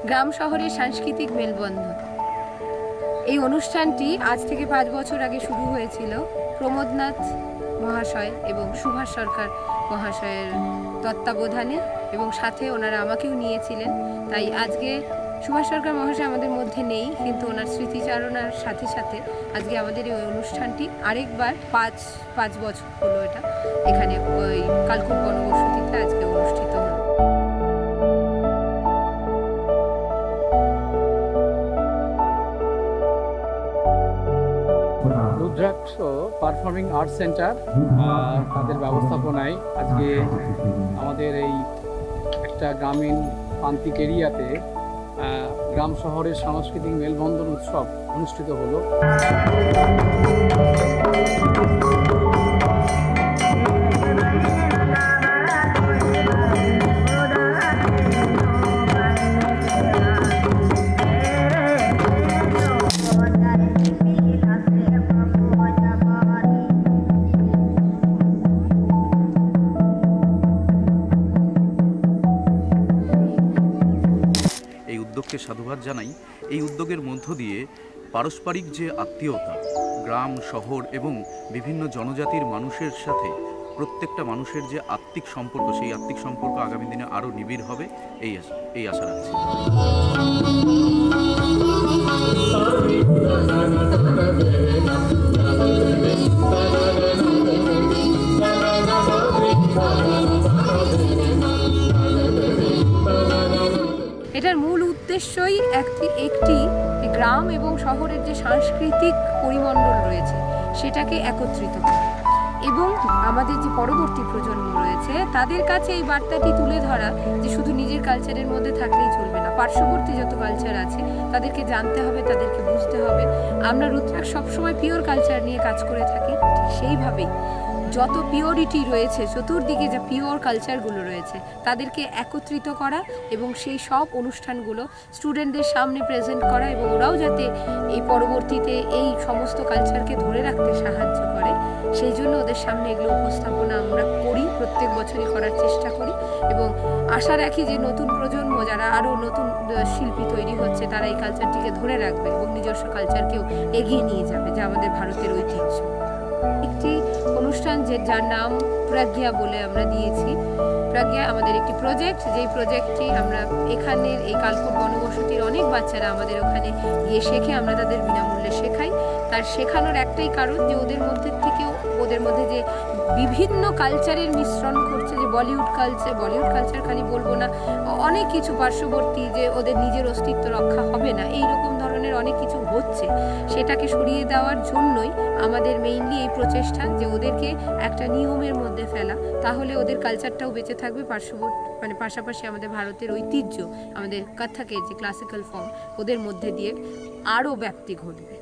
গ্রাম শহরের সাংস্কৃতিক মেলবন্ধন। এই অনুষ্ঠানটি আজ থেকে 5 বছর আগে শুরু হয়েছিল প্রমোদনাথ মহাশয় এবং সুভাষ সরকার মহাশয়ের তত্ত্বাবধানে, এবং সাথে ওনারা আমাকেও নিয়েছিলেন। তাই আজকে সুভাষ সরকার মহাশয় আমাদের মধ্যে নেই, কিন্তু ওনার স্মৃতিচারণার সাথে সাথে আজকে আমাদের এই অনুষ্ঠানটি আরেকবার 5 বছর হলো এটা এখানে ওই কালকুট বনবসতিতে আজকে অনুষ্ঠিত হলো। রুদ্রাক্ষ পারফর্মিং আর্ট সেন্টার তাদের ব্যবস্থাপনায় আজকে আমাদের এই একটা গ্রামীণ প্রান্তিক এরিয়াতে গ্রাম শহরের সাংস্কৃতিক মেলবন্ধন উৎসব অনুষ্ঠিত হলো। এই উদ্যোগকে সাধুবাদ জানাই। এই উদ্যোগের মধ্য দিয়ে পারস্পরিক যে আত্মীয়তা, গ্রাম শহর এবং বিভিন্ন জনজাতির মানুষের সাথে প্রত্যেকটা মানুষের যে আত্মিক সম্পর্ক, সেই আত্মিক সম্পর্ক আগামী দিনে আরও নিবিড় হবে এই আশা রাখছি। এটার মূল উদ্দেশ্যই একটি গ্রাম এবং শহরের যে সাংস্কৃতিক পরিমণ্ডল রয়েছে সেটাকে একত্রিত করা, এবং আমাদের যে পরবর্তী প্রজন্ম রয়েছে তাদের কাছে এই বার্তাটি তুলে ধরা যে শুধু নিজের কালচারের মধ্যে থাকলেই চলবে না, পার্শ্ববর্তী যত কালচার আছে তাদেরকে জানতে হবে, তাদেরকে বুঝতে হবে। আমরা রুদ্রাক্ষ সবসময় পিওর কালচার নিয়ে কাজ করে থাকি, ঠিক সেইভাবেই যত পিওরিটি রয়েছে, চতুর্দিকে যে পিওর কালচারগুলো রয়েছে তাদেরকে একত্রিত করা এবং সেই সব অনুষ্ঠানগুলো স্টুডেন্টদের সামনে প্রেজেন্ট করা, এবং ওরাও যাতে এই পরবর্তীতে এই সমস্ত কালচারকে ধরে রাখতে সাহায্য করে, সেই জন্য ওদের সামনে এগুলো উপস্থাপনা আমরা করি, প্রত্যেক বছরই করার চেষ্টা করি। এবং আশা রাখি যে নতুন প্রজন্ম যারা আরও নতুন শিল্পী তৈরি হচ্ছে তারা এই কালচারটিকে ধরে রাখবে এবং নিজস্ব কালচারকেও এগিয়ে নিয়ে যাবে, যা আমাদের ভারতের ঐতিহ্য। একটি অনুষ্ঠান যার নাম প্রজ্ঞা বলে আমরা দিয়েছি। প্রজ্ঞা আমাদের একটি প্রজেক্ট, যেই প্রজেক্টটি আমরা এখানের এই কালকুট বনবসতির অনেক বাচ্চারা আমাদের ওখানে গিয়ে শেখে, আমরা তাদের বিনামূল্যে শেখাই। তার শেখানোর একটাই কারণ যে ওদের মধ্যে যে বিভিন্ন কালচারের মিশ্রণ করছে, যে বলিউড কালচার খালি বলবো না, অনেক কিছু পার্শ্ববর্তী যে ওদের নিজের অস্তিত্ব রক্ষা হবে না, এই রকম ধরনের অনেক কিছু হচ্ছে, সেটাকে সরিয়ে দেওয়ার জন্যই আমাদের মেইনলি এই প্রচেষ্টা যে ওদেরকে একটা নিয়মের মধ্যে ফেলা, তাহলে ওদের কালচারটাও বেঁচে থাকবে, পাশাপাশি আমাদের ভারতের ঐতিহ্য, আমাদের কথকের যে ক্লাসিক্যাল ফর্ম ওদের মধ্যে দিয়ে আরও ব্যাপ্তি ঘটবে।